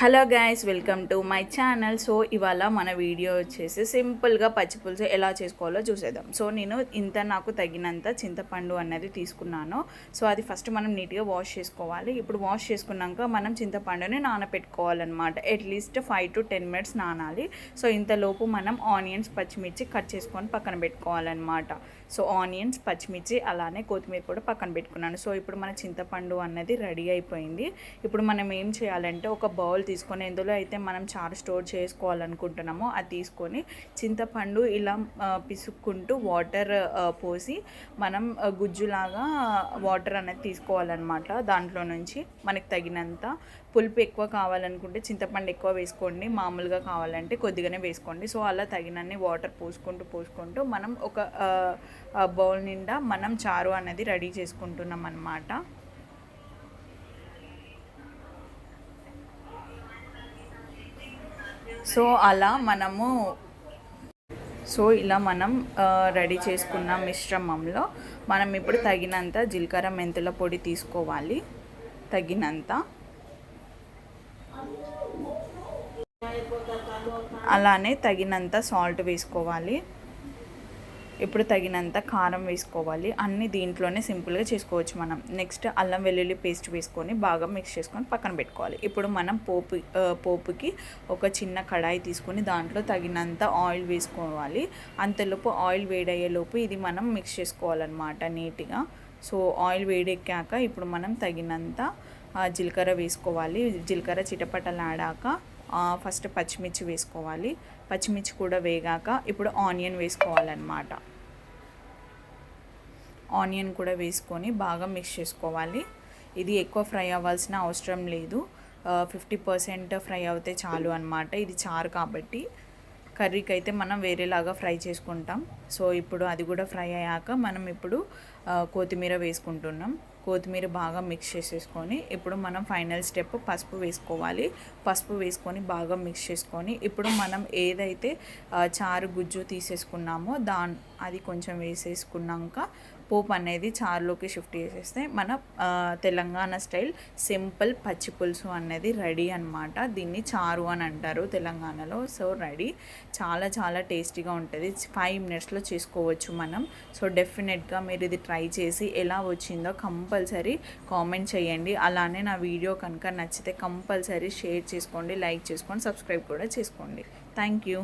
Hello guys, welcome to my channel. So ఇవాళ మన video వచ్చేసి సింపుల్గా పచ్చి పులుసు ఎలా చేసుకోవాలో చూసేద్దాం. సో నేను నాకు తగినంత చింతపండు అనేది తీసుకున్నాను. సో అది ఫస్ట్ మనం నీట్గా వాష్ చేసుకోవాలి. ఇప్పుడు వాష్ చేసుకున్నాక మనం చింతపండుని నానబెట్టుకోవాలన్నమాట. అట్లీస్ట్ 5 to 10 minutes నానాలి. సో ఇంతలోపు మనం ఆనియన్స్, పచ్చిమిర్చి కట్ చేసుకొని పక్కన పెట్టుకోవాలన్నమాట. సో ఆనియన్స్, పచ్చిమిర్చి అలానే కొత్తిమీర కూడా పక్కన పెట్టుకున్నాను. సో ఇప్పుడు మన చింతపండు అన్నది రెడీ అయిపోయింది. ఇప్పుడు మనం ఏం చేయాలంటే ఒక బౌల్ తీసుకొని ఎందులో అయితే మనం చారు స్టోర్ చేసుకోవాలనుకుంటున్నామో అది తీసుకొని చింతపండు ఇలా పిసుక్కుంటూ వాటర్ పోసి మనం గుజ్జులాగా వాటర్ అనేది తీసుకోవాలన్నమాట. దాంట్లో నుంచి మనకి తగినంత పులుపు ఎక్కువ కావాలనుకుంటే చింతపండు ఎక్కువ వేసుకోండి, మామూలుగా కావాలంటే కొద్దిగానే వేసుకోండి. సో అలా తగినన్ని వాటర్ పోసుకుంటూ మనం ఒక బౌల్ నిండా మనం చారు అనేది రెడీ చేసుకుంటున్నాం అన్నమాట. సో అలా ఇలా మనం రెడీ చేసుకున్న మిశ్రమంలో మనం ఇప్పుడు తగినంత జీలకర్ర మెంతుల పొడి తీసుకోవాలి. అలానే తగినంత సాల్ట్ వేసుకోవాలి. ఇప్పుడు తగినంత కారం వేసుకోవాలి. అన్నీ దీంట్లోనే సింపుల్గా చేసుకోవచ్చు మనం. నెక్స్ట్ అల్లం వెల్లుల్లి పేస్ట్ వేసుకొని బాగా మిక్స్ చేసుకొని పక్కన పెట్టుకోవాలి. ఇప్పుడు మనం పోపుకి ఒక చిన్న కడాయి తీసుకొని దాంట్లో తగినంత ఆయిల్ వేసుకోవాలి. అంతలోపు ఆయిల్ వేడయ్యేలోపు ఇది మనం మిక్స్ చేసుకోవాలన్నమాట నీట్గా. సో ఆయిల్ వేడెక్కాక ఇప్పుడు మనం తగినంత జీలకర్ర వేసుకోవాలి. జీలకర్ర చిటపటలాడాక ఫస్ట్ పచ్చిమిర్చి వేసుకోవాలి. పచ్చిమిర్చి కూడా వేగాక ఇప్పుడు ఆనియన్ వేసుకోవాలన్నమాట. ఆనియన్ కూడా వేసుకొని బాగా మిక్స్ చేసుకోవాలి. ఇది ఎక్కువ ఫ్రై అవ్వాల్సిన అవసరం లేదు, 50% ఫ్రై అవుతే చాలు అన్నమాట. ఇది చారు కాబట్టి కర్రీకి అయితే మనం వేరేలాగా ఫ్రై చేసుకుంటాం. సో ఇప్పుడు అది కూడా ఫ్రై అయ్యాక మనం ఇప్పుడు కొత్తిమీర వేసుకుంటున్నాం. కొత్తిమీర బాగా మిక్స్ చేసేసుకొని ఇప్పుడు మనం ఫైనల్ స్టెప్ పసుపు వేసుకోవాలి. పసుపు వేసుకొని బాగా మిక్స్ చేసుకొని ఇప్పుడు మనం ఏదైతే చారు గుజ్జు తీసేసుకున్నామో అది కొంచెం వేసేసుకున్నాక పోపు అనేది చారులోకి షిఫ్ట్ చేసేస్తే మన తెలంగాణ స్టైల్ సింపుల్ పచ్చి పులుసు అనేది రెడీ అనమాట. దీన్ని చారు అని అంటారు తెలంగాణలో. సో రెడీ, చాలా చాలా టేస్టీగా ఉంటుంది. 5 minutesలో చేసుకోవచ్చు మనం. సో డెఫినెట్గా మీరు ఇది ట్రై చేసి ఎలా వచ్చిందో కంపల్సరీ కామెంట్ చేయండి. అలానే నా వీడియో కనుక నచ్చితే కంపల్సరీ షేర్ చేసుకోండి, లైక్ చేసుకోండి, సబ్స్క్రైబ్ కూడా చేసుకోండి. Thank you.